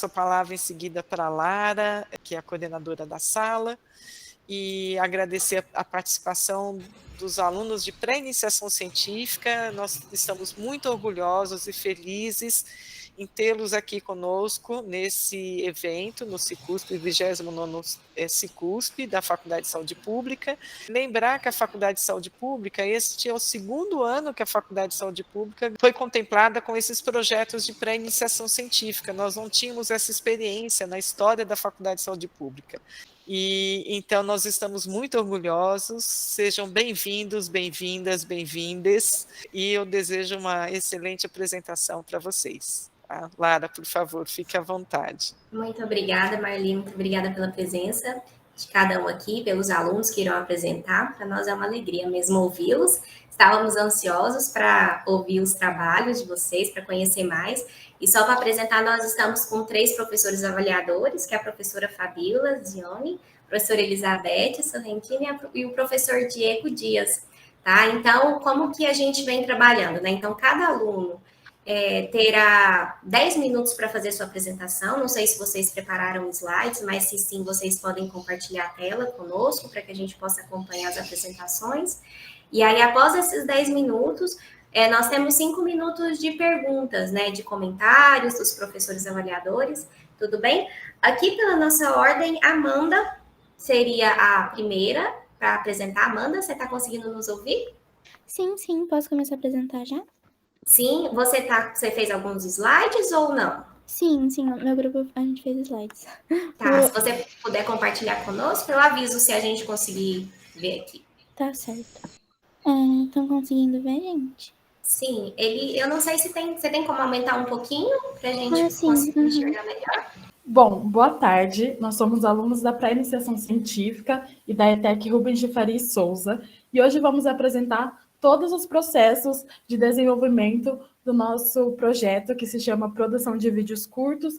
passo a palavra em seguida para a Lara, que é a coordenadora da sala, e agradecer a participação dos alunos de pré-iniciação científica. Nós estamos muito orgulhosos e felizes em tê-los aqui conosco nesse evento, no Cicusp, 29º Cicusp, da Faculdade de Saúde Pública. Lembrar que a Faculdade de Saúde Pública, este é o segundo ano que a Faculdade de Saúde Pública foi contemplada com esses projetos de pré-iniciação científica. Nós não tínhamos essa experiência na história da Faculdade de Saúde Pública. E então nós estamos muito orgulhosos, sejam bem-vindos, bem-vindas, bem-vindes, e eu desejo uma excelente apresentação para vocês. Tá? Lara, por favor, fique à vontade. Muito obrigada, Marli, muito obrigada pela presença de cada um aqui, pelos alunos que irão apresentar. Para nós é uma alegria mesmo ouvi-los. Estávamos ansiosos para ouvir os trabalhos de vocês, para conhecer mais. E só para apresentar, nós estamos com 3 professores avaliadores, que é a professora Fabíola Zione, a professora Elizabeth Sorrentino e o professor Diego Dias. Tá? Então, como que a gente vem trabalhando, né? Então, cada aluno terá 10 minutos para fazer sua apresentação. Não sei se vocês prepararam slides, mas se sim, vocês podem compartilhar a tela conosco para que a gente possa acompanhar as apresentações. E aí, após esses 10 minutos, nós temos 5 minutos de perguntas, né, de comentários dos professores avaliadores, tudo bem? Aqui, pela nossa ordem, Amanda seria a primeira para apresentar. Amanda, você está conseguindo nos ouvir? Sim, posso começar a apresentar já? Sim, você fez alguns slides ou não? Sim, no meu grupo a gente fez slides. Tá, se você puder compartilhar conosco, eu aviso se a gente conseguir ver aqui. Tá certo. Estão conseguindo ver, gente? Sim, eu não sei se você tem como aumentar um pouquinho pra gente conseguir enxergar melhor. Bom, boa tarde. Nós somos alunos da pré-iniciação científica e da ETEC Rubens de Faria e Souza, e hoje vamos apresentar todos os processos de desenvolvimento do nosso projeto, que se chama Produção de Vídeos Curtos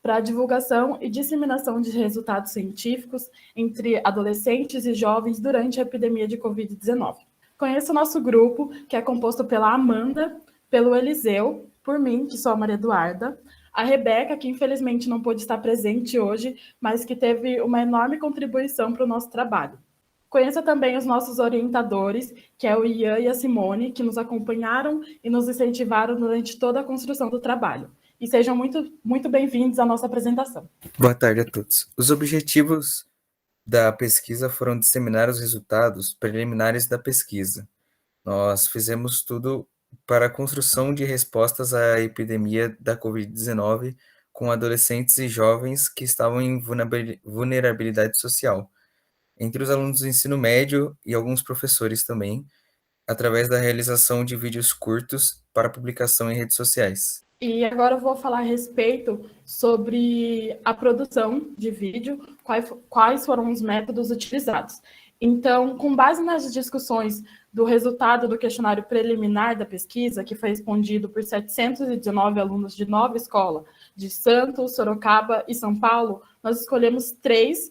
para divulgação e disseminação de resultados científicos entre adolescentes e jovens durante a epidemia de Covid-19. Conheço o nosso grupo, que é composto pela Amanda, pelo Eliseu, por mim, que sou a Maria Eduarda, a Rebeca, que infelizmente não pôde estar presente hoje, mas que teve uma enorme contribuição para o nosso trabalho. Conheça também os nossos orientadores, que é o Ian e a Simone, que nos acompanharam e nos incentivaram durante toda a construção do trabalho. E sejam muito, muito bem-vindos à nossa apresentação. Boa tarde a todos. Os objetivos da pesquisa foram disseminar os resultados preliminares da pesquisa. Nós fizemos tudo para a construção de respostas à epidemia da Covid-19 com adolescentes e jovens que estavam em vulnerabilidade social, entre os alunos do ensino médio e alguns professores também, através da realização de vídeos curtos para publicação em redes sociais. E agora eu vou falar a respeito sobre a produção de vídeo, quais foram os métodos utilizados. Então, com base nas discussões do resultado do questionário preliminar da pesquisa, que foi respondido por 719 alunos de 9 escolas, de Santos, Sorocaba e São Paulo, nós escolhemos 3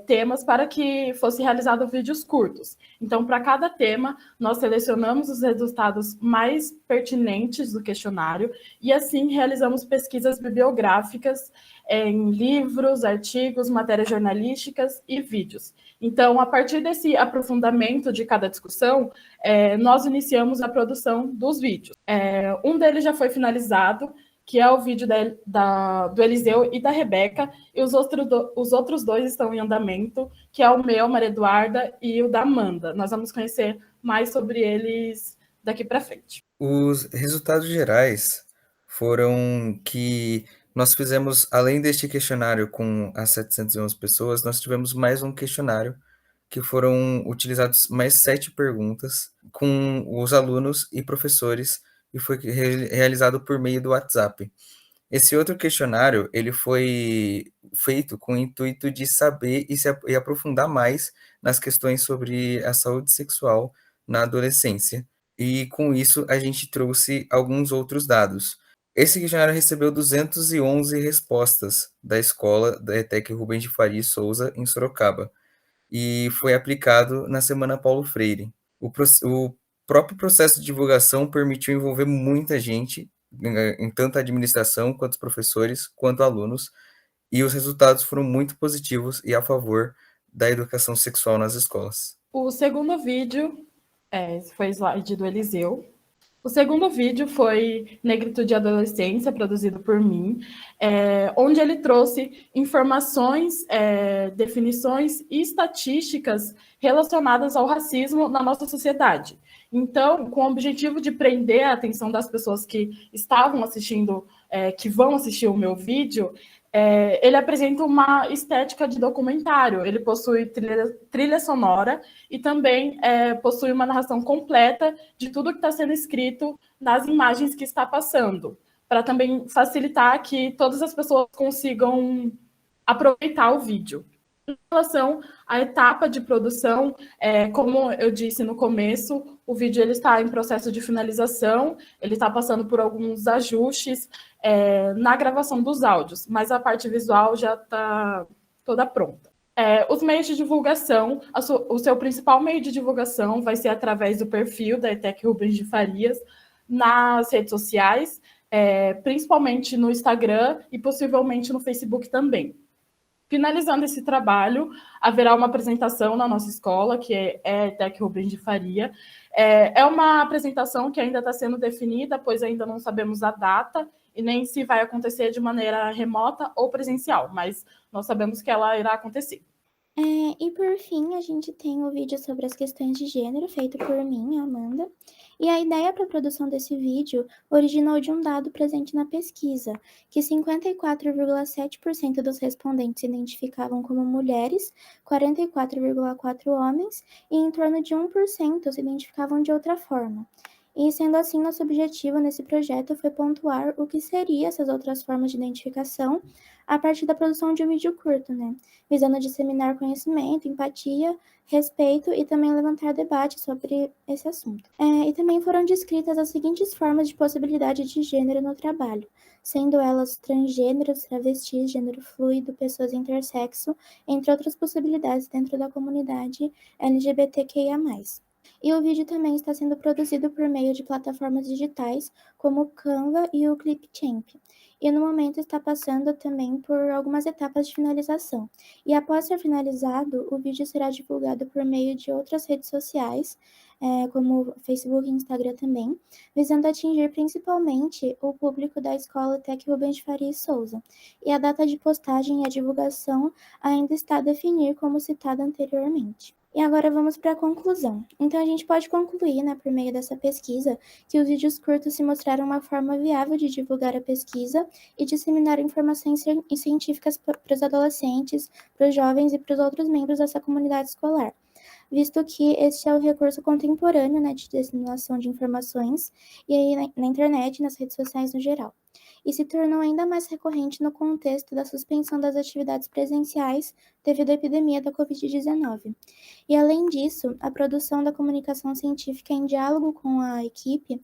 temas para que fossem realizados vídeos curtos. Então, para cada tema, nós selecionamos os resultados mais pertinentes do questionário e, assim, realizamos pesquisas bibliográficas em livros, artigos, matérias jornalísticas e vídeos. Então, a partir desse aprofundamento de cada discussão, nós iniciamos a produção dos vídeos. Um deles já foi finalizado, que é o vídeo do Eliseu e da Rebeca, e os outros 2 estão em andamento, que é o meu, Maria Eduarda, e o da Amanda. Nós vamos conhecer mais sobre eles daqui para frente. Os resultados gerais foram que nós fizemos, além deste questionário com as 711 pessoas, nós tivemos mais um questionário, que foram utilizados mais 7 perguntas com os alunos e professores, e foi realizado por meio do WhatsApp. Esse outro questionário, ele foi feito com o intuito de saber e aprofundar mais nas questões sobre a saúde sexual na adolescência. E com isso, a gente trouxe alguns outros dados. Esse questionário recebeu 211 respostas da escola da ETEC Rubens de Faria e Souza, em Sorocaba, e foi aplicado na Semana Paulo Freire. O próprio processo de divulgação permitiu envolver muita gente em tanto a administração, quanto os professores, quanto alunos, e os resultados foram muito positivos e a favor da educação sexual nas escolas. O segundo vídeo, esse foi o slide do Eliseu. O segundo vídeo foi Negritude e Adolescência, produzido por mim, onde ele trouxe informações, definições e estatísticas relacionadas ao racismo na nossa sociedade. Então, com o objetivo de prender a atenção das pessoas que estavam assistindo, que vão assistir o meu vídeo, ele apresenta uma estética de documentário. Ele possui trilha sonora e também possui uma narração completa de tudo que está sendo escrito nas imagens que está passando, para também facilitar que todas as pessoas consigam aproveitar o vídeo. Em relação à etapa de produção, como eu disse no começo, o vídeo ele está em processo de finalização, ele está passando por alguns ajustes na gravação dos áudios, mas a parte visual já está toda pronta. Os meios de divulgação, o seu principal meio de divulgação vai ser através do perfil da ETEC Rubens de Farias nas redes sociais, principalmente no Instagram e possivelmente no Facebook também. Finalizando esse trabalho, haverá uma apresentação na nossa escola, que é a ETEC Rubens de Faria. É uma apresentação que ainda está sendo definida, pois ainda não sabemos a data e nem se vai acontecer de maneira remota ou presencial, mas nós sabemos que ela irá acontecer. E por fim, a gente tem o vídeo sobre as questões de gênero, feito por mim, Amanda. E a ideia para a produção desse vídeo originou de um dado presente na pesquisa, que 54,7% dos respondentes se identificavam como mulheres, 44,4% homens e em torno de 1% se identificavam de outra forma. E, sendo assim, nosso objetivo nesse projeto foi pontuar o que seriam essas outras formas de identificação a partir da produção de um vídeo curto, né? Visando disseminar conhecimento, empatia, respeito e também levantar debate sobre esse assunto. E também foram descritas as seguintes formas de possibilidade de gênero no trabalho, sendo elas transgêneros, travestis, gênero fluido, pessoas intersexo, entre outras possibilidades dentro da comunidade LGBTQIA+. E o vídeo também está sendo produzido por meio de plataformas digitais como o Canva e o Clipchamp. E no momento está passando também por algumas etapas de finalização. E após ser finalizado, o vídeo será divulgado por meio de outras redes sociais, como Facebook e Instagram também, visando atingir principalmente o público da Escola ETEC Rubens de Faria e Souza. E a data de postagem e a divulgação ainda está a definir, como citado anteriormente. E agora vamos para a conclusão. Então, a gente pode concluir, por meio dessa pesquisa, que os vídeos curtos se mostraram uma forma viável de divulgar a pesquisa e disseminar informações científicas para os adolescentes, para os jovens e para os outros membros dessa comunidade escolar, visto que este é o recurso contemporâneo, de disseminação de informações e aí na internet e nas redes sociais no geral. E se tornou ainda mais recorrente no contexto da suspensão das atividades presenciais devido à epidemia da Covid-19. E, além disso, a produção da comunicação científica em diálogo com a equipe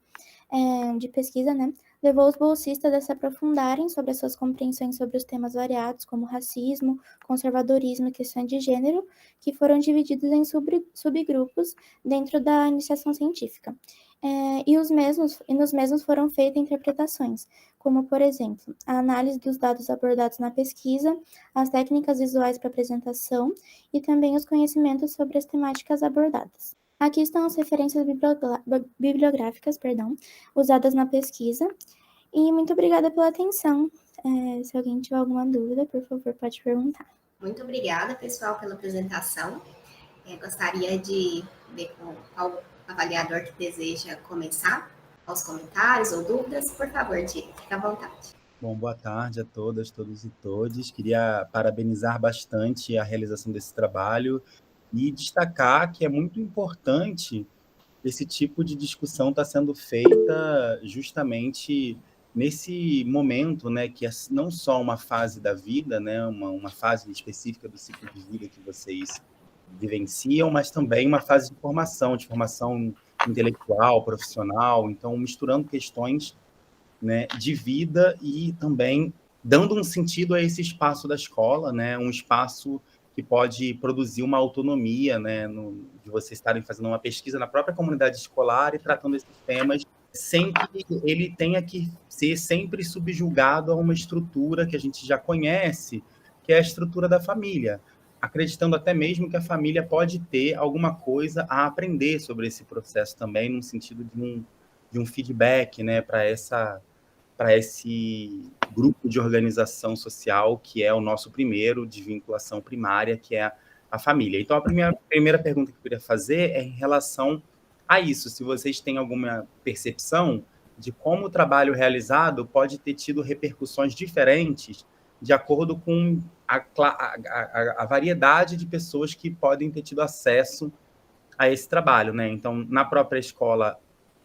de pesquisa, levou os bolsistas a se aprofundarem sobre as suas compreensões sobre os temas variados, como racismo, conservadorismo e questão de gênero, que foram divididos em subgrupos dentro da iniciação científica. E nos mesmos foram feitas interpretações, como, por exemplo, a análise dos dados abordados na pesquisa, as técnicas visuais para apresentação e também os conhecimentos sobre as temáticas abordadas. Aqui estão as referências bibliográficas, usadas na pesquisa. E muito obrigada pela atenção. Se alguém tiver alguma dúvida, por favor, pode perguntar. Muito obrigada, pessoal, pela apresentação. Gostaria de ver qual avaliador que deseja começar aos comentários ou dúvidas. Por favor, Diego, fique à vontade. Bom, boa tarde a todas, todos e todes. Queria parabenizar bastante a realização desse trabalho e destacar que é muito importante esse tipo de discussão estar sendo feita justamente nesse momento, que é não só uma fase da vida, uma fase específica do ciclo de vida que vocês vivenciam, mas também uma fase de formação intelectual, profissional, então misturando questões de vida e também dando um sentido a esse espaço da escola, um espaço que pode produzir uma autonomia, de vocês estarem fazendo uma pesquisa na própria comunidade escolar e tratando esses temas sem que ele tenha que ser sempre subjugado a uma estrutura que a gente já conhece, que é a estrutura da família, acreditando até mesmo que a família pode ter alguma coisa a aprender sobre esse processo também, no sentido de um feedback, né, para esse grupo de organização social que é o nosso primeiro, de vinculação primária, que é a família. Então, a primeira pergunta que eu queria fazer é em relação a isso, se vocês têm alguma percepção de como o trabalho realizado pode ter tido repercussões diferentes de acordo com a variedade de pessoas que podem ter tido acesso a esse trabalho, né? Então, na própria escola,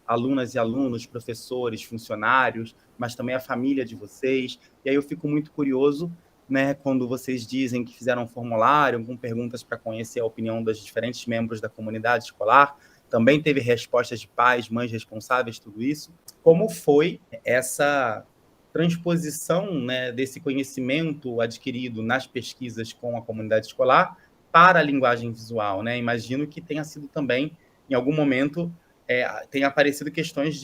alunas e alunos, professores, funcionários, mas também a família de vocês. E aí eu fico muito curioso, né, quando vocês dizem que fizeram um formulário com perguntas para conhecer a opinião dos diferentes membros da comunidade escolar. Também teve respostas de pais, mães responsáveis, tudo isso. Como foi essa transposição, né, desse conhecimento adquirido nas pesquisas com a comunidade escolar para a linguagem visual, né? Imagino que tenha sido também, em algum momento, tenha aparecido questões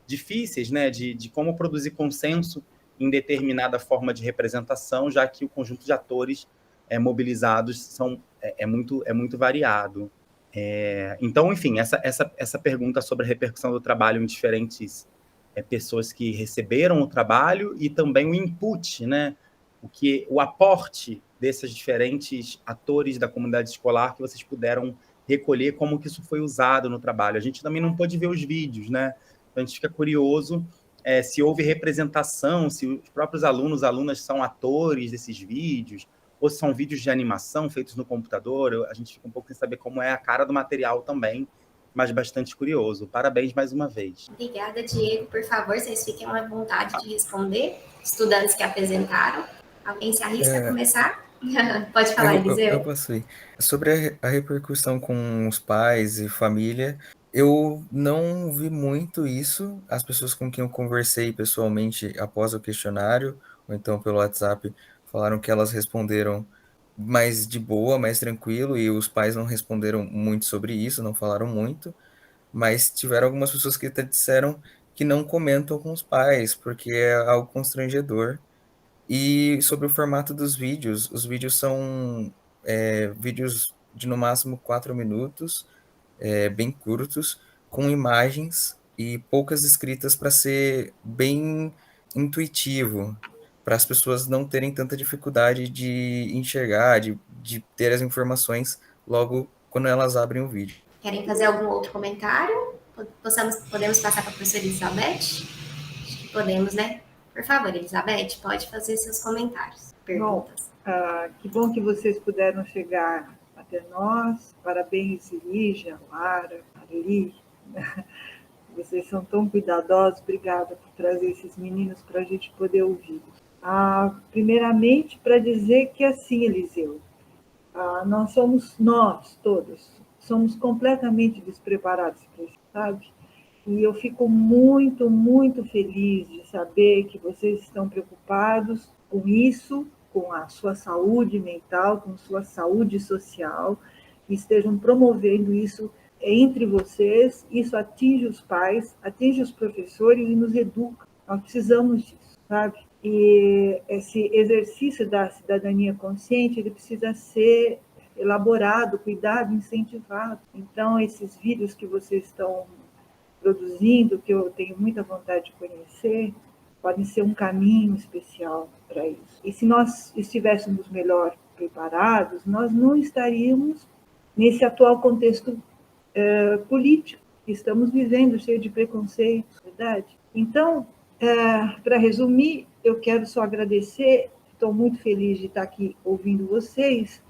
difíceis, né, de como produzir consenso em determinada forma de representação, já que o conjunto de atores mobilizados é muito variado. Então, enfim, essa pergunta sobre a repercussão do trabalho em diferentes pessoas que receberam o trabalho e também o input, né, o aporte desses diferentes atores da comunidade escolar que vocês puderam recolher, como que isso foi usado no trabalho. A gente também não pôde ver os vídeos, né? Então, a gente fica curioso se houve representação, se os próprios alunas são atores desses vídeos, ou se são vídeos de animação feitos no computador. A gente fica um pouco sem saber como é a cara do material também, mas bastante curioso. Parabéns mais uma vez. Obrigada, Diego. Por favor, vocês fiquem à vontade de responder. Estudantes que apresentaram. Alguém se arrisca a começar? Pode falar, Eliseu. Eu posso ir. Sobre a repercussão com os pais e família, eu não vi muito isso. As pessoas com quem eu conversei pessoalmente após o questionário, ou então pelo WhatsApp, falaram que elas responderam mais de boa, mais tranquilo, e os pais não responderam muito sobre isso, não falaram muito, mas tiveram algumas pessoas que até disseram que não comentam com os pais, porque é algo constrangedor. E sobre o formato dos vídeos, os vídeos são vídeos de no máximo 4 minutos, bem curtos, com imagens e poucas escritas para ser bem intuitivo, para as pessoas não terem tanta dificuldade de enxergar, de ter as informações logo quando elas abrem o vídeo. Querem fazer algum outro comentário? Podemos passar para a professora Elizabeth? Acho que podemos, né? Por favor, Elizabeth, pode fazer seus comentários, perguntas. Bom, que bom que vocês puderam chegar até nós. Parabéns, Lígia, Lara, Arli. Vocês são tão cuidadosos. Obrigada por trazer esses meninos para a gente poder ouvir. Primeiramente, para dizer que assim, Eliseu, nós todos, somos completamente despreparados para isso, sabe? E eu fico muito, muito feliz de saber que vocês estão preocupados com isso, com a sua saúde mental, com sua saúde social, e estejam promovendo isso entre vocês. Isso atinge os pais, atinge os professores e nos educa. Nós precisamos disso, sabe? E esse exercício da cidadania consciente, ele precisa ser elaborado, cuidado, incentivado. Então, esses vídeos que vocês estão produzindo, que eu tenho muita vontade de conhecer, podem ser um caminho especial para isso. E se nós estivéssemos melhor preparados, nós não estaríamos nesse atual contexto político que estamos vivendo, cheio de preconceitos, verdade? Então, para resumir, eu quero só agradecer, estou muito feliz de estar aqui ouvindo vocês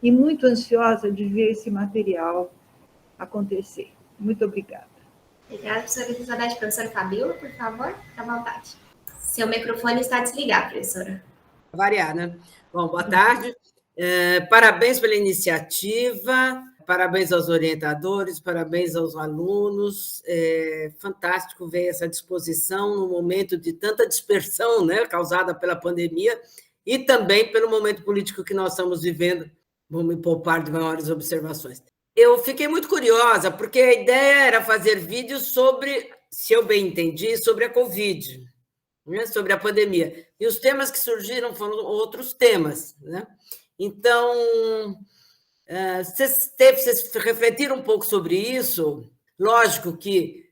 e muito ansiosa de ver esse material acontecer. Muito obrigada. Obrigada, professora Elizabeth. Professora Fabíola, por favor, fique à vontade. Seu microfone está desligado, professora. Variar, né? Bom, boa tarde. Parabéns pela iniciativa, parabéns aos orientadores, parabéns aos alunos. É fantástico ver essa disposição no momento de tanta dispersão, né, causada pela pandemia e também pelo momento político que nós estamos vivendo. Vou me poupar de maiores observações. Eu fiquei muito curiosa, porque a ideia era fazer vídeos sobre se eu bem entendi, sobre a Covid, né, sobre a pandemia. E os temas que surgiram foram outros temas, né? Então, vocês refletiram um pouco sobre isso? Lógico que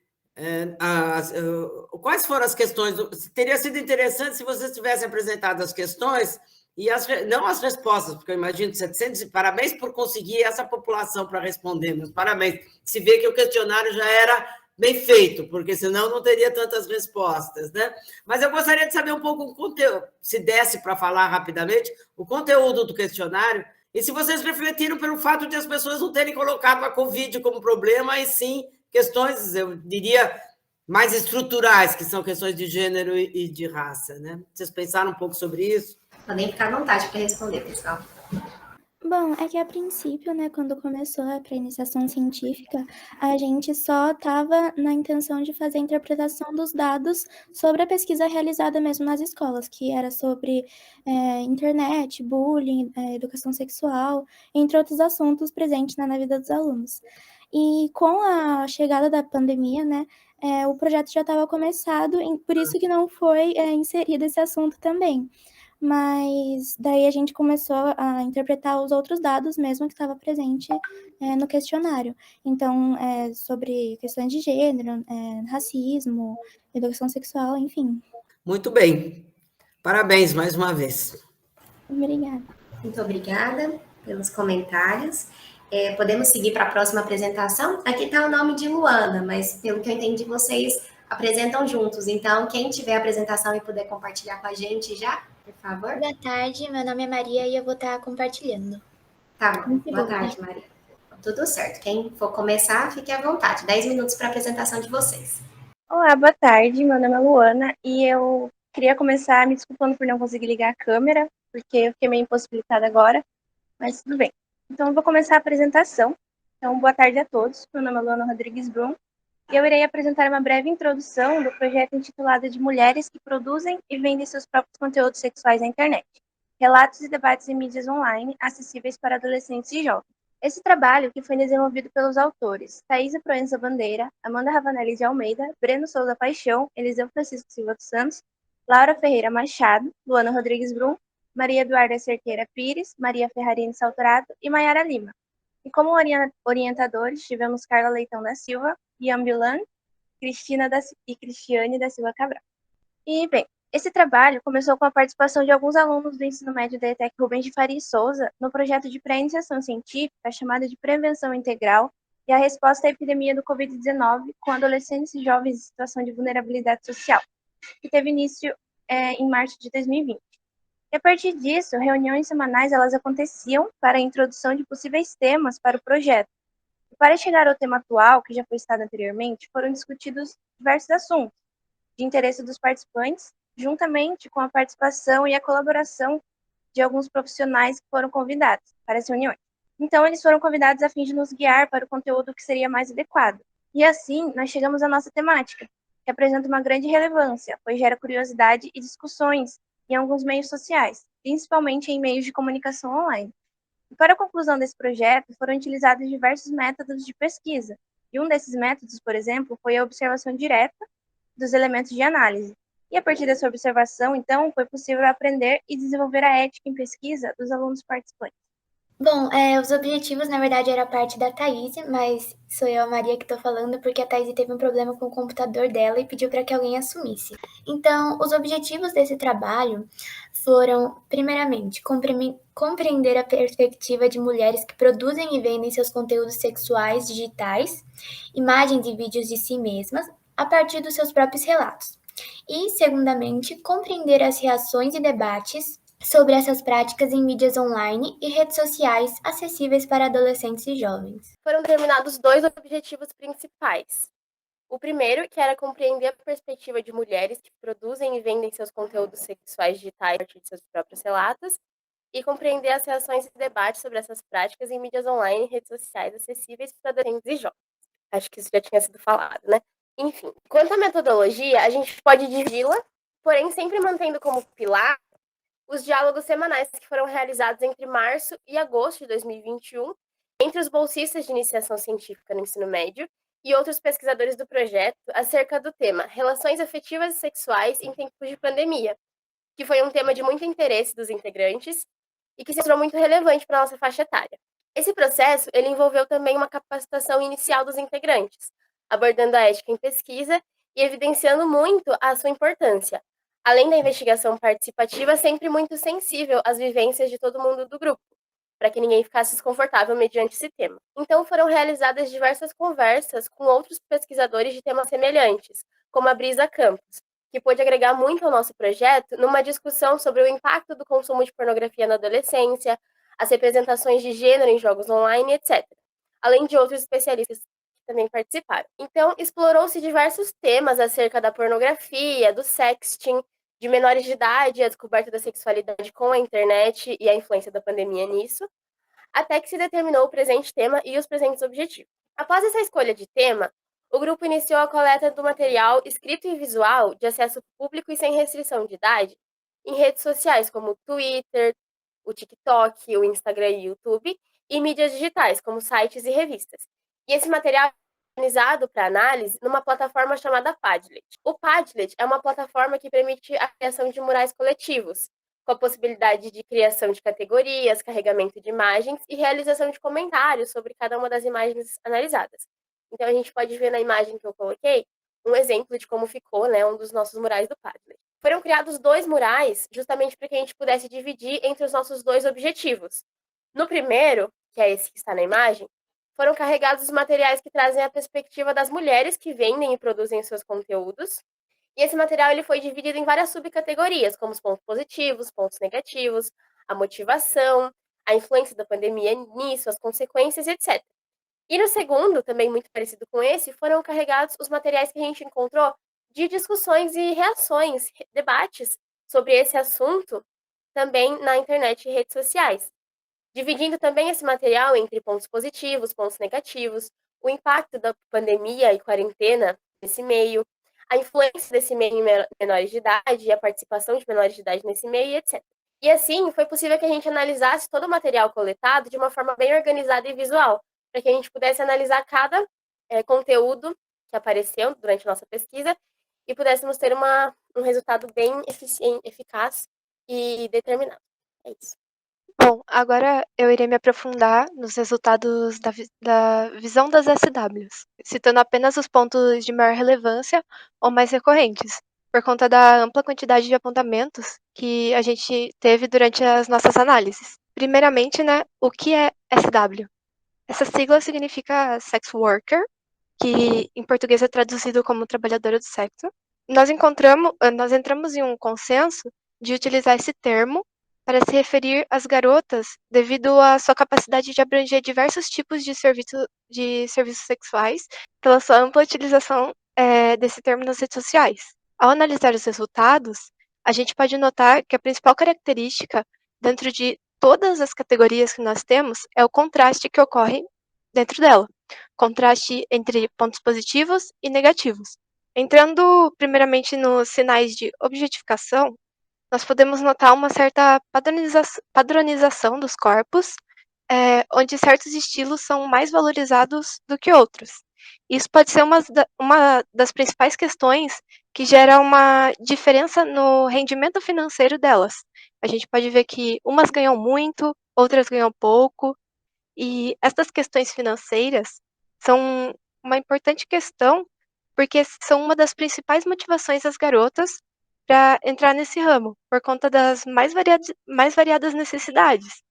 quais foram as questões? Teria sido interessante se vocês tivessem apresentado as questões e não as respostas, porque eu imagino 700, parabéns por conseguir essa população para responder, meus parabéns. Se vê que o questionário já era bem feito, porque senão não teria tantas respostas, né? Mas eu gostaria de saber um pouco o conteúdo, se desse para falar rapidamente, o conteúdo do questionário, e se vocês refletiram pelo fato de as pessoas não terem colocado a Covid como problema, e sim questões, eu diria, mais estruturais, que são questões de gênero e de raça, né? Vocês pensaram um pouco sobre isso? Podem ficar à vontade para responder, pessoal. Bom, é que a princípio, né, quando começou a pré-iniciação científica, a gente só estava na intenção de fazer a interpretação dos dados sobre a pesquisa realizada mesmo nas escolas, que era sobre internet, bullying, educação sexual, entre outros assuntos presentes na vida dos alunos. E com a chegada da pandemia, né, o projeto já estava começado, por isso que não foi inserido esse assunto também. Mas daí a gente começou a interpretar os outros dados mesmo que estava presente no questionário. Então, sobre questões de gênero, racismo, educação sexual, enfim. Muito bem. Parabéns mais uma vez. Obrigada. Muito obrigada pelos comentários. Podemos seguir para a próxima apresentação? Aqui está o nome de Luana, mas pelo que eu entendi, vocês apresentam juntos. Então, quem tiver a apresentação e puder compartilhar com a gente já, por favor. Boa tarde, meu nome é Maria e eu vou estar compartilhando. Tá bom, boa tarde, Maria. Tudo certo. Quem for começar, fique à vontade. 10 minutos para a apresentação de vocês. Olá, boa tarde. Meu nome é Luana e eu queria começar me desculpando por não conseguir ligar a câmera, porque eu fiquei meio impossibilitada agora, mas tudo bem. Então, eu vou começar a apresentação. Então, boa tarde a todos. Meu nome é Luana Rodrigues Brum e eu irei apresentar uma breve introdução do projeto intitulado de Mulheres que Produzem e Vendem Seus Próprios Conteúdos Sexuais na Internet. Relatos e debates em mídias online acessíveis para adolescentes e jovens. Esse trabalho, que foi desenvolvido pelos autores Thaisa Proença Bandeira, Amanda Ravanelli de Almeida, Breno Souza Paixão, Eliseu Francisco Silva dos Santos, Laura Ferreira Machado, Luana Rodrigues Brum, Maria Eduarda Cerqueira Pires, Maria Ferrarini Saltorato e Maiara Lima. E como orientadores, tivemos Carla Leitão da Silva, Ian Bilan, Cristiane da Silva Cabral. E, bem, esse trabalho começou com a participação de alguns alunos do ensino médio da ETEC Rubens de Faria e Souza no projeto de pré-iniciação científica chamado de Prevenção Integral e a resposta à epidemia do Covid-19 com adolescentes e jovens em situação de vulnerabilidade social, que teve início em março de 2020. E a partir disso, reuniões semanais elas aconteciam para a introdução de possíveis temas para o projeto. E para chegar ao tema atual, que já foi citado anteriormente, foram discutidos diversos assuntos de interesse dos participantes, juntamente com a participação e a colaboração de alguns profissionais que foram convidados para as reuniões. Então, eles foram convidados a fim de nos guiar para o conteúdo que seria mais adequado. E assim, nós chegamos à nossa temática, que apresenta uma grande relevância, pois gera curiosidade e discussões em alguns meios sociais, principalmente em meios de comunicação online. E para a conclusão desse projeto, foram utilizados diversos métodos de pesquisa, e um desses métodos, por exemplo, foi a observação direta dos elementos de análise. E a partir dessa observação, então, foi possível aprender e desenvolver a ética em pesquisa dos alunos participantes. Bom, os objetivos, na verdade, era parte da Thaís, mas sou eu, a Maria, que estou falando, porque a Thaís teve um problema com o computador dela e pediu para que alguém assumisse. Então, os objetivos desse trabalho foram, primeiramente, compreender a perspectiva de mulheres que produzem e vendem seus conteúdos sexuais digitais, imagens e vídeos de si mesmas, a partir dos seus próprios relatos. E, segundamente, compreender as reações e debates sobre essas práticas em mídias online e redes sociais acessíveis para adolescentes e jovens. Foram determinados 2 objetivos principais. O primeiro, que era compreender a perspectiva de mulheres que produzem e vendem seus conteúdos sexuais digitais a partir de seus próprios relatos, e compreender as reações e debates sobre essas práticas em mídias online e redes sociais acessíveis para adolescentes e jovens. Acho que isso já tinha sido falado, né? Enfim, quanto à metodologia, a gente pode dividi-la, porém sempre mantendo como pilar os diálogos semanais que foram realizados entre março e agosto de 2021 entre os bolsistas de iniciação científica no ensino médio e outros pesquisadores do projeto acerca do tema Relações Afetivas e Sexuais em Tempos de Pandemia, que foi um tema de muito interesse dos integrantes e que se mostrou muito relevante para a nossa faixa etária. Esse processo ele envolveu também uma capacitação inicial dos integrantes, abordando a ética em pesquisa e evidenciando muito a sua importância, além da investigação participativa sempre muito sensível às vivências de todo mundo do grupo, para que ninguém ficasse desconfortável mediante esse tema. Então foram realizadas diversas conversas com outros pesquisadores de temas semelhantes, como a Brisa Campos, que pôde agregar muito ao nosso projeto numa discussão sobre o impacto do consumo de pornografia na adolescência, as representações de gênero em jogos online, etc., além de outros especialistas que também participaram. Então, explorou-se diversos temas acerca da pornografia, do sexting, de menores de idade e a descoberta da sexualidade com a internet e a influência da pandemia nisso, até que se determinou o presente tema e os presentes objetivos. Após essa escolha de tema, o grupo iniciou a coleta do material escrito e visual de acesso público e sem restrição de idade em redes sociais como o Twitter, o TikTok, o Instagram e o YouTube, e mídias digitais como sites e revistas. E esse material organizado para análise numa plataforma chamada Padlet. O Padlet é uma plataforma que permite a criação de murais coletivos, com a possibilidade de criação de categorias, carregamento de imagens e realização de comentários sobre cada uma das imagens analisadas. Então, a gente pode ver na imagem que eu coloquei um exemplo de como ficou, né, um dos nossos murais do Padlet. Foram criados 2 murais justamente para que a gente pudesse dividir entre os nossos 2 objetivos. No primeiro, que é esse que está na imagem, foram carregados os materiais que trazem a perspectiva das mulheres que vendem e produzem seus conteúdos. E esse material ele foi dividido em várias subcategorias, como os pontos positivos, pontos negativos, a motivação, a influência da pandemia nisso, as consequências, etc. E no segundo, também muito parecido com esse, foram carregados os materiais que a gente encontrou de discussões e reações, debates sobre esse assunto também na internet e redes sociais, dividindo também esse material entre pontos positivos, pontos negativos, o impacto da pandemia e quarentena nesse meio, a influência desse meio em menores de idade e a participação de menores de idade nesse meio, etc. E assim, foi possível que a gente analisasse todo o material coletado de uma forma bem organizada e visual, para que a gente pudesse analisar cada conteúdo que apareceu durante a nossa pesquisa e pudéssemos ter um resultado bem eficaz e determinado. É isso. Bom, agora eu irei me aprofundar nos resultados da visão das SWs, citando apenas os pontos de maior relevância ou mais recorrentes, por conta da ampla quantidade de apontamentos que a gente teve durante as nossas análises. Primeiramente, né, o que é SW? Essa sigla significa Sex Worker, que em português é traduzido como trabalhadora do sexo. Nós entramos em um consenso de utilizar esse termo para se referir às garotas devido à sua capacidade de abranger diversos tipos de serviços sexuais pela sua ampla utilização desse termo nas redes sociais. Ao analisar os resultados, a gente pode notar que a principal característica dentro de todas as categorias que nós temos é o contraste que ocorre dentro dela. Contraste entre pontos positivos e negativos. Entrando primeiramente nos sinais de objetificação, nós podemos notar uma certa padronização dos corpos, onde certos estilos são mais valorizados do que outros. Isso pode ser uma das principais questões que gera uma diferença no rendimento financeiro delas. A gente pode ver que umas ganham muito, outras ganham pouco, e essas questões financeiras são uma importante questão, porque são uma das principais motivações das garotas para entrar nesse ramo, por conta das mais variadas necessidades,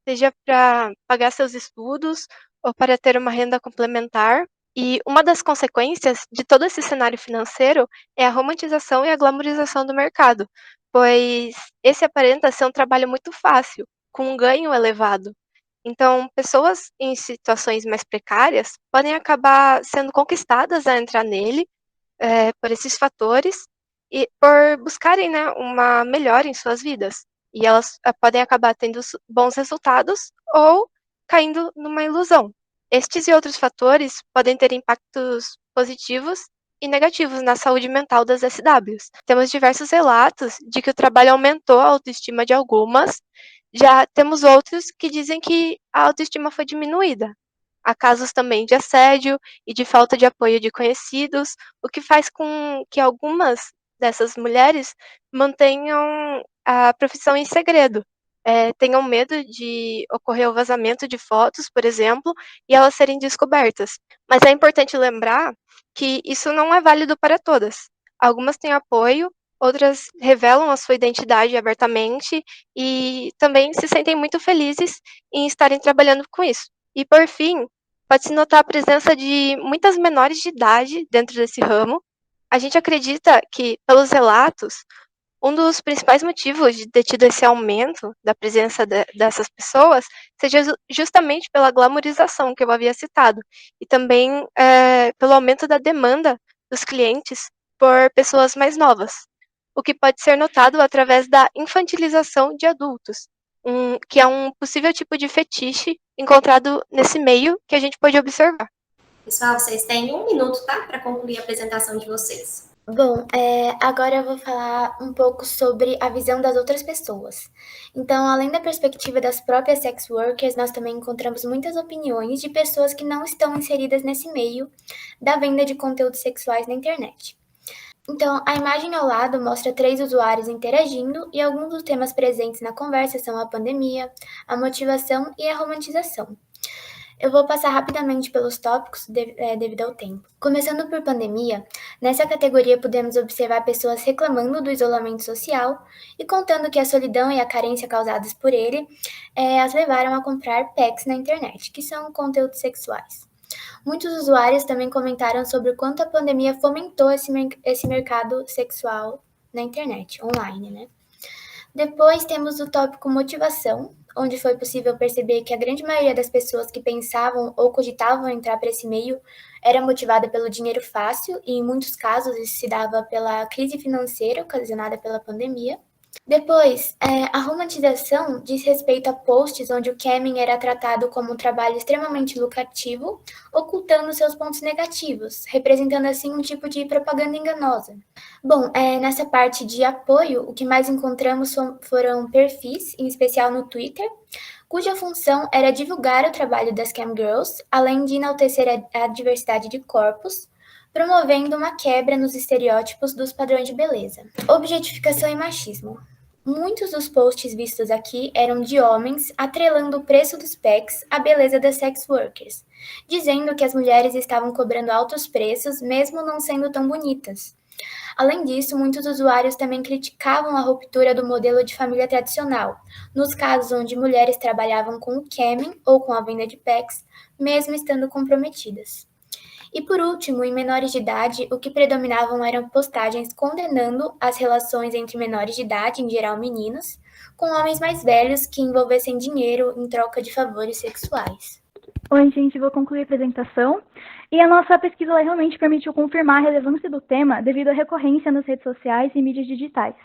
seja para pagar seus estudos ou para ter uma renda complementar. E uma das consequências de todo esse cenário financeiro é a romantização e a glamorização do mercado, pois esse aparenta ser um trabalho muito fácil, com um ganho elevado. Então, pessoas em situações mais precárias podem acabar sendo conquistadas a entrar nele, por esses fatores e por buscarem, né, uma melhora em suas vidas. E elas podem acabar tendo bons resultados ou caindo numa ilusão. Estes e outros fatores podem ter impactos positivos e negativos na saúde mental das SWs. Temos diversos relatos de que o trabalho aumentou a autoestima de algumas, já temos outros que dizem que a autoestima foi diminuída. Há casos também de assédio e de falta de apoio de conhecidos, o que faz com que algumas dessas mulheres mantenham a profissão em segredo, tenham medo de ocorrer o vazamento de fotos, por exemplo, e elas serem descobertas. Mas é importante lembrar que isso não é válido para todas. Algumas têm apoio, outras revelam a sua identidade abertamente e também se sentem muito felizes em estarem trabalhando com isso. E, por fim, pode-se notar a presença de muitas menores de idade dentro desse ramo. A gente acredita que, pelos relatos, um dos principais motivos de ter tido esse aumento da presença dessas pessoas seja justamente pela glamorização que eu havia citado, e também pelo aumento da demanda dos clientes por pessoas mais novas, o que pode ser notado através da infantilização de adultos, que é um possível tipo de fetiche encontrado nesse meio que a gente pode observar. Pessoal, vocês têm 1 minuto, tá? Para concluir a apresentação de vocês. Bom, agora eu vou falar um pouco sobre a visão das outras pessoas. Então, além da perspectiva das próprias sex workers, nós também encontramos muitas opiniões de pessoas que não estão inseridas nesse meio da venda de conteúdos sexuais na internet. Então, a imagem ao lado mostra 3 usuários interagindo e alguns dos temas presentes na conversa são a pandemia, a motivação e a romantização. Eu vou passar rapidamente pelos tópicos devido ao tempo. Começando por pandemia, nessa categoria podemos observar pessoas reclamando do isolamento social e contando que a solidão e a carência causadas por ele as levaram a comprar packs na internet, que são conteúdos sexuais. Muitos usuários também comentaram sobre o quanto a pandemia fomentou esse mercado sexual na internet, online, né? Depois temos o tópico motivação, onde foi possível perceber que a grande maioria das pessoas que pensavam ou cogitavam entrar para esse meio era motivada pelo dinheiro fácil e, em muitos casos, isso se dava pela crise financeira ocasionada pela pandemia. Depois, a romantização diz respeito a posts onde o camming era tratado como um trabalho extremamente lucrativo, ocultando seus pontos negativos, representando assim um tipo de propaganda enganosa. Bom, nessa parte de apoio, o que mais encontramos foram perfis, em especial no Twitter, cuja função era divulgar o trabalho das cam girls, além de enaltecer a diversidade de corpos, promovendo uma quebra nos estereótipos dos padrões de beleza. Objetificação e machismo. Muitos dos posts vistos aqui eram de homens atrelando o preço dos packs à beleza das sex workers, dizendo que as mulheres estavam cobrando altos preços mesmo não sendo tão bonitas. Além disso, muitos usuários também criticavam a ruptura do modelo de família tradicional, nos casos onde mulheres trabalhavam com o camming ou com a venda de packs, mesmo estando comprometidas. E por último, em menores de idade, o que predominavam eram postagens condenando as relações entre menores de idade, em geral meninos, com homens mais velhos que envolvessem dinheiro em troca de favores sexuais. Oi, gente, vou concluir a apresentação. E a nossa pesquisa ela realmente permitiu confirmar a relevância do tema devido à recorrência nas redes sociais e mídias digitais.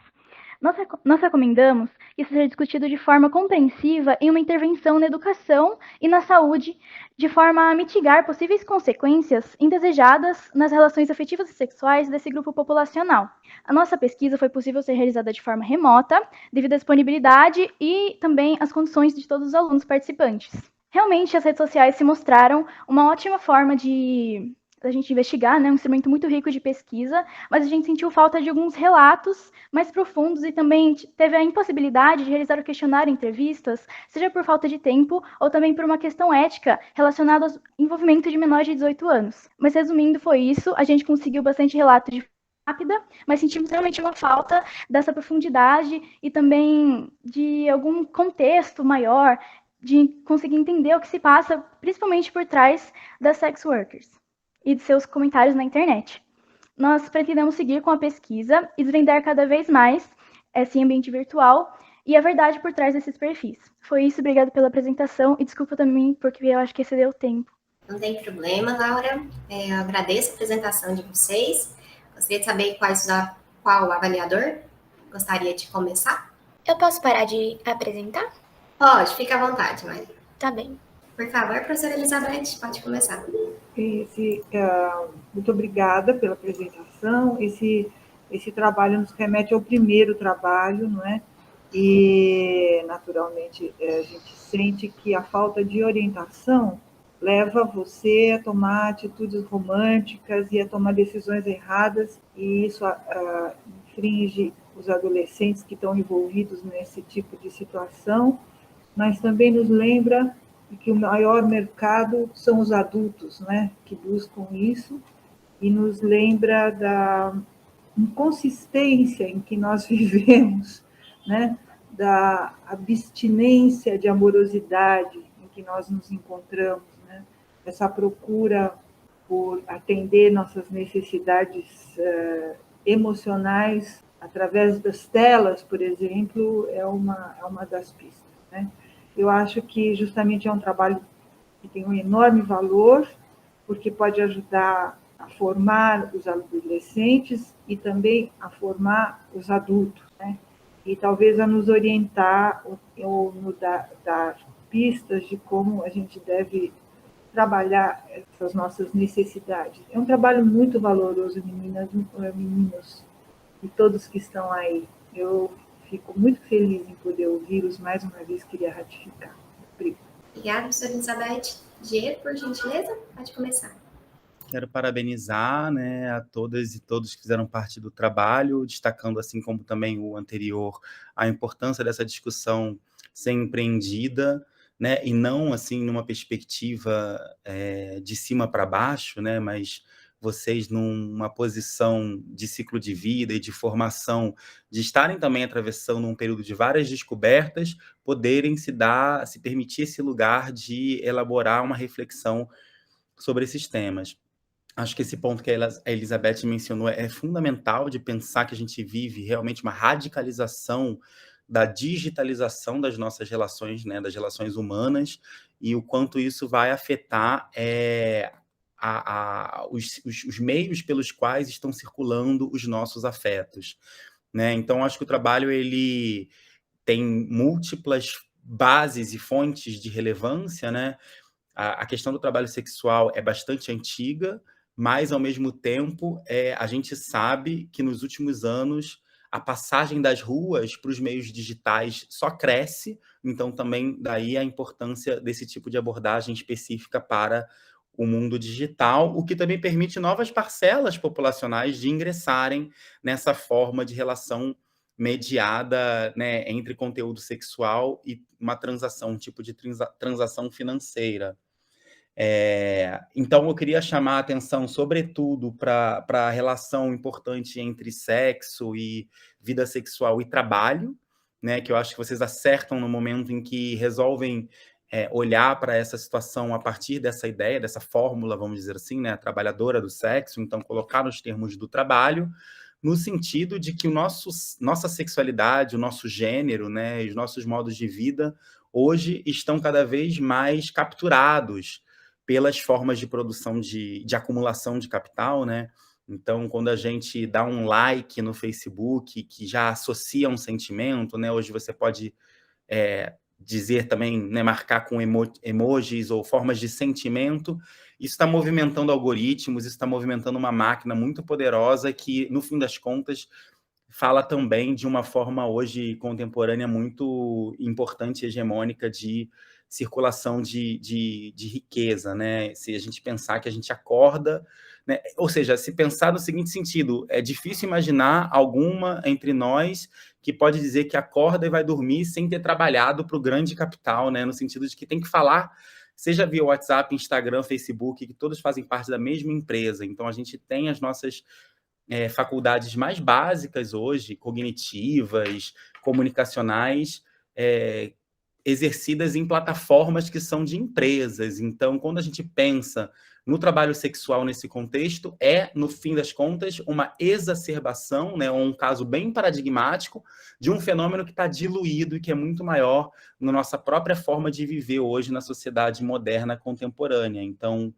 Nós recomendamos que isso seja discutido de forma compreensiva em uma intervenção na educação e na saúde, de forma a mitigar possíveis consequências indesejadas nas relações afetivas e sexuais desse grupo populacional. A nossa pesquisa foi possível ser realizada de forma remota, devido à disponibilidade e também às condições de todos os alunos participantes. Realmente, as redes sociais se mostraram uma ótima forma de a gente investigar, né, um instrumento muito rico de pesquisa, mas a gente sentiu falta de alguns relatos mais profundos e também teve a impossibilidade de realizar o questionário e entrevistas, seja por falta de tempo ou também por uma questão ética relacionada ao envolvimento de menores de 18 anos. Mas resumindo, foi isso, a gente conseguiu bastante relato de rápida, mas sentimos realmente uma falta dessa profundidade e também de algum contexto maior, de conseguir entender o que se passa, principalmente por trás das sex workers e de seus comentários na internet. Nós pretendemos seguir com a pesquisa e desvendar cada vez mais esse ambiente virtual e a verdade por trás desses perfis. Foi isso, obrigado pela apresentação e desculpa também porque eu acho que excedeu o tempo. Não tem problema, Laura. Eu agradeço a apresentação de vocês. Gostaria de saber qual avaliador gostaria de começar. Eu posso parar de apresentar? Pode, fica à vontade, Maria. Tá bem. Por favor, professora Elizabeth, pode começar. Muito obrigada pela apresentação. Esse trabalho nos remete ao primeiro trabalho, não é? E, naturalmente, a gente sente que a falta de orientação leva você a tomar atitudes românticas e a tomar decisões erradas, e isso infringe os adolescentes que estão envolvidos nesse tipo de situação, mas também nos lembra que o maior mercado são os adultos, né, que buscam isso, e nos lembra da inconsistência em que nós vivemos, né, da abstinência de amorosidade em que nós nos encontramos, né, essa procura por atender nossas necessidades emocionais através das telas, por exemplo, é uma das pistas, né? Eu acho que justamente é um trabalho que tem um enorme valor, porque pode ajudar a formar os adolescentes e também a formar os adultos, né? E talvez a nos orientar ou nos dar pistas de como a gente deve trabalhar essas nossas necessidades. É um trabalho muito valoroso, meninas, meninos, e todos que estão aí. Eu fico muito feliz em poder ouvi-los mais uma vez, queria ratificar. Obrigada. Obrigada, professora Elizabeth. Gê, por gentileza, pode começar. Quero parabenizar, né, a todas e todos que fizeram parte do trabalho, destacando, assim como também o anterior, a importância dessa discussão ser empreendida, né, e não assim numa perspectiva de cima para baixo, né, mas vocês numa posição de ciclo de vida e de formação, de estarem também atravessando um período de várias descobertas, poderem se permitir esse lugar de elaborar uma reflexão sobre esses temas. Acho que esse ponto que a Elizabeth mencionou é fundamental, de pensar que a gente vive realmente uma radicalização da digitalização das nossas relações, né, das relações humanas, e o quanto isso vai afetar os meios pelos quais estão circulando os nossos afetos, né? Então, acho que o trabalho ele tem múltiplas bases e fontes de relevância, né? A questão do trabalho sexual é bastante antiga, mas, ao mesmo tempo, a gente sabe que, nos últimos anos, a passagem das ruas para os meios digitais só cresce, então também daí a importância desse tipo de abordagem específica para o mundo digital, o que também permite novas parcelas populacionais de ingressarem nessa forma de relação mediada, né, entre conteúdo sexual e uma transação, um tipo de transação financeira. Então, eu queria chamar a atenção, sobretudo, para a relação importante entre sexo e vida sexual e trabalho, né, que eu acho que vocês acertam no momento em que resolvem olhar para essa situação a partir dessa ideia, dessa fórmula, vamos dizer assim, né, a trabalhadora do sexo, então colocar nos termos do trabalho, no sentido de que nossa sexualidade, o nosso gênero, né, os nossos modos de vida, hoje estão cada vez mais capturados pelas formas de produção de acumulação de capital, né? Então, quando a gente dá um like no Facebook, que já associa um sentimento, né? Hoje você pode dizer também, né, marcar com emojis ou formas de sentimento. Isso está movimentando algoritmos, isso está movimentando uma máquina muito poderosa que, no fim das contas, fala também de uma forma hoje contemporânea muito importante e hegemônica de circulação de riqueza, né? Se a gente pensar que a gente acorda, né? Ou seja, se pensar no seguinte sentido, é difícil imaginar alguma entre nós que pode dizer que acorda e vai dormir sem ter trabalhado para o grande capital, né? No sentido de que tem que falar, seja via WhatsApp, Instagram, Facebook, que todos fazem parte da mesma empresa. Então, a gente tem as nossas faculdades mais básicas hoje, cognitivas, comunicacionais, exercidas em plataformas que são de empresas. Então, quando a gente pensa no trabalho sexual nesse contexto, no fim das contas, uma exacerbação, né, ou um caso bem paradigmático de um fenômeno que está diluído e que é muito maior na nossa própria forma de viver hoje na sociedade moderna contemporânea. Então,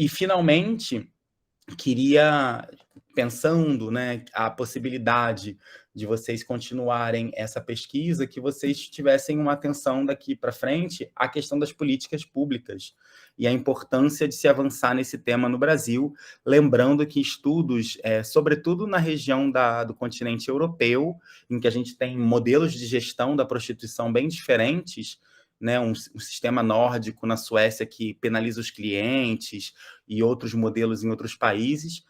finalmente, queria, pensando, né, a possibilidade de vocês continuarem essa pesquisa, que vocês tivessem uma atenção daqui para frente à questão das políticas públicas e a importância de se avançar nesse tema no Brasil, lembrando que estudos, sobretudo na região do continente europeu, em que a gente tem modelos de gestão da prostituição bem diferentes, né, um sistema nórdico na Suécia que penaliza os clientes e outros modelos em outros países,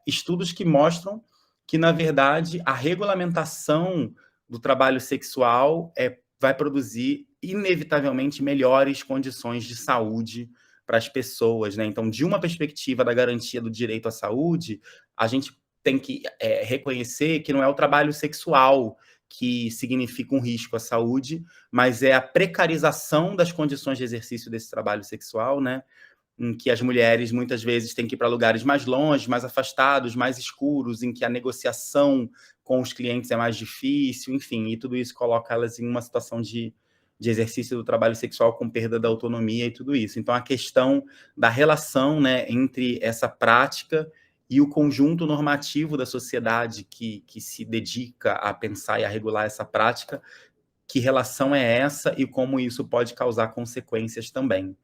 estudos que mostram que, na verdade, a regulamentação do trabalho sexual vai produzir, inevitavelmente, melhores condições de saúde para as pessoas, né? Então, de uma perspectiva da garantia do direito à saúde, a gente tem que reconhecer que não é o trabalho sexual que significa um risco à saúde, mas é a precarização das condições de exercício desse trabalho sexual, né? Em que as mulheres muitas vezes têm que ir para lugares mais longe, mais afastados, mais escuros, em que a negociação com os clientes é mais difícil, enfim, e tudo isso coloca elas em uma situação de exercício do trabalho sexual com perda da autonomia e tudo isso. Então, a questão da relação, né, entre essa prática e o conjunto normativo da sociedade que se dedica a pensar e a regular essa prática, que relação é essa e como isso pode causar consequências também.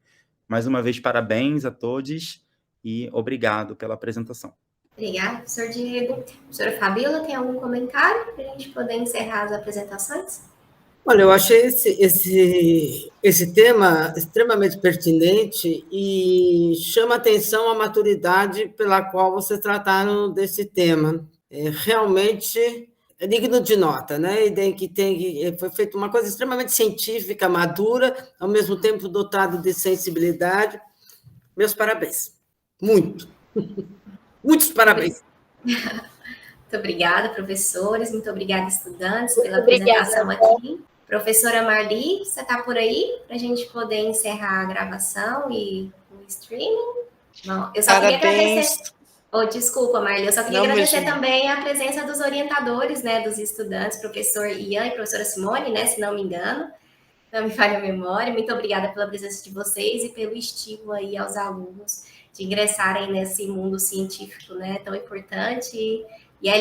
Mais uma vez, parabéns a todos e obrigado pela apresentação. Obrigada, professor Diego. Professora Fabíola, tem algum comentário para a gente poder encerrar as apresentações? Olha, eu achei esse tema extremamente pertinente e chama atenção a maturidade pela qual vocês trataram desse tema. Realmente é digno de nota, né? E foi feita uma coisa extremamente científica, madura, ao mesmo tempo dotada de sensibilidade. Meus parabéns. Muitos parabéns. Muito obrigada, professores. Muito obrigada, estudantes, pela apresentação aqui. Professora Marli, você está por aí para a gente poder encerrar a gravação e o streaming? Não, eu só queria agradecer. Desculpa, Marli, eu só queria agradecer também a presença dos orientadores, né, dos estudantes, professor Ian e professora Simone, né, se não me engano, não me falha a memória. Muito obrigada pela presença de vocês e pelo estímulo aí aos alunos de ingressarem nesse mundo científico, né, tão importante. E é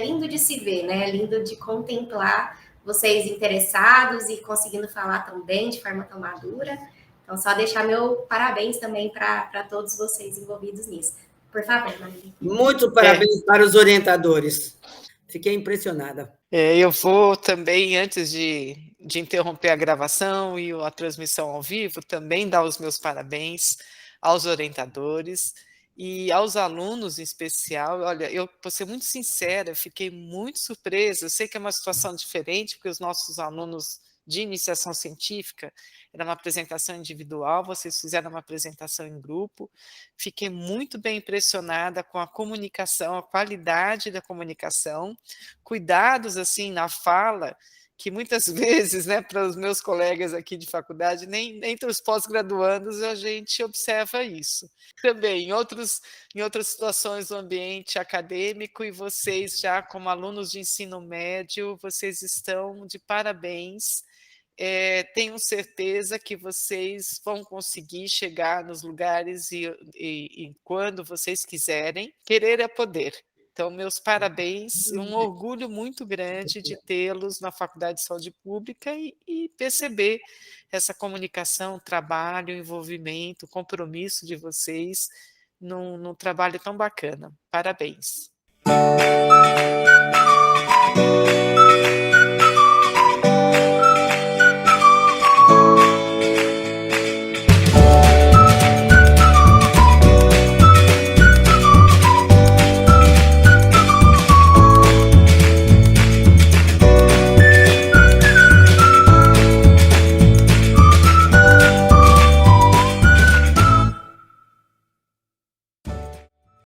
lindo de se ver, né, é lindo de contemplar vocês interessados e conseguindo falar tão bem, de forma tão madura. Então, só deixar meu parabéns também para todos vocês envolvidos nisso. Por favor, Marli. Muito parabéns para os orientadores. Fiquei impressionada. Eu vou também, antes de interromper a gravação e a transmissão ao vivo, também dar os meus parabéns aos orientadores e aos alunos em especial. Olha, eu vou ser muito sincera, fiquei muito surpresa. Eu sei que é uma situação diferente, porque os nossos alunos de iniciação científica era uma apresentação individual, vocês fizeram uma apresentação em grupo. Fiquei muito bem impressionada com a comunicação, a qualidade da comunicação, cuidados assim na fala, que muitas vezes, né, para os meus colegas aqui de faculdade, nem entre os pós-graduandos a gente observa isso. Também em outras situações do ambiente acadêmico, e vocês já como alunos de ensino médio, vocês estão de parabéns. Tenho certeza que vocês vão conseguir chegar nos lugares e quando vocês quiserem. Querer é poder. Então, meus parabéns, um orgulho muito grande de tê-los na Faculdade de Saúde Pública e perceber essa comunicação, trabalho, envolvimento, compromisso de vocês num trabalho tão bacana. Parabéns.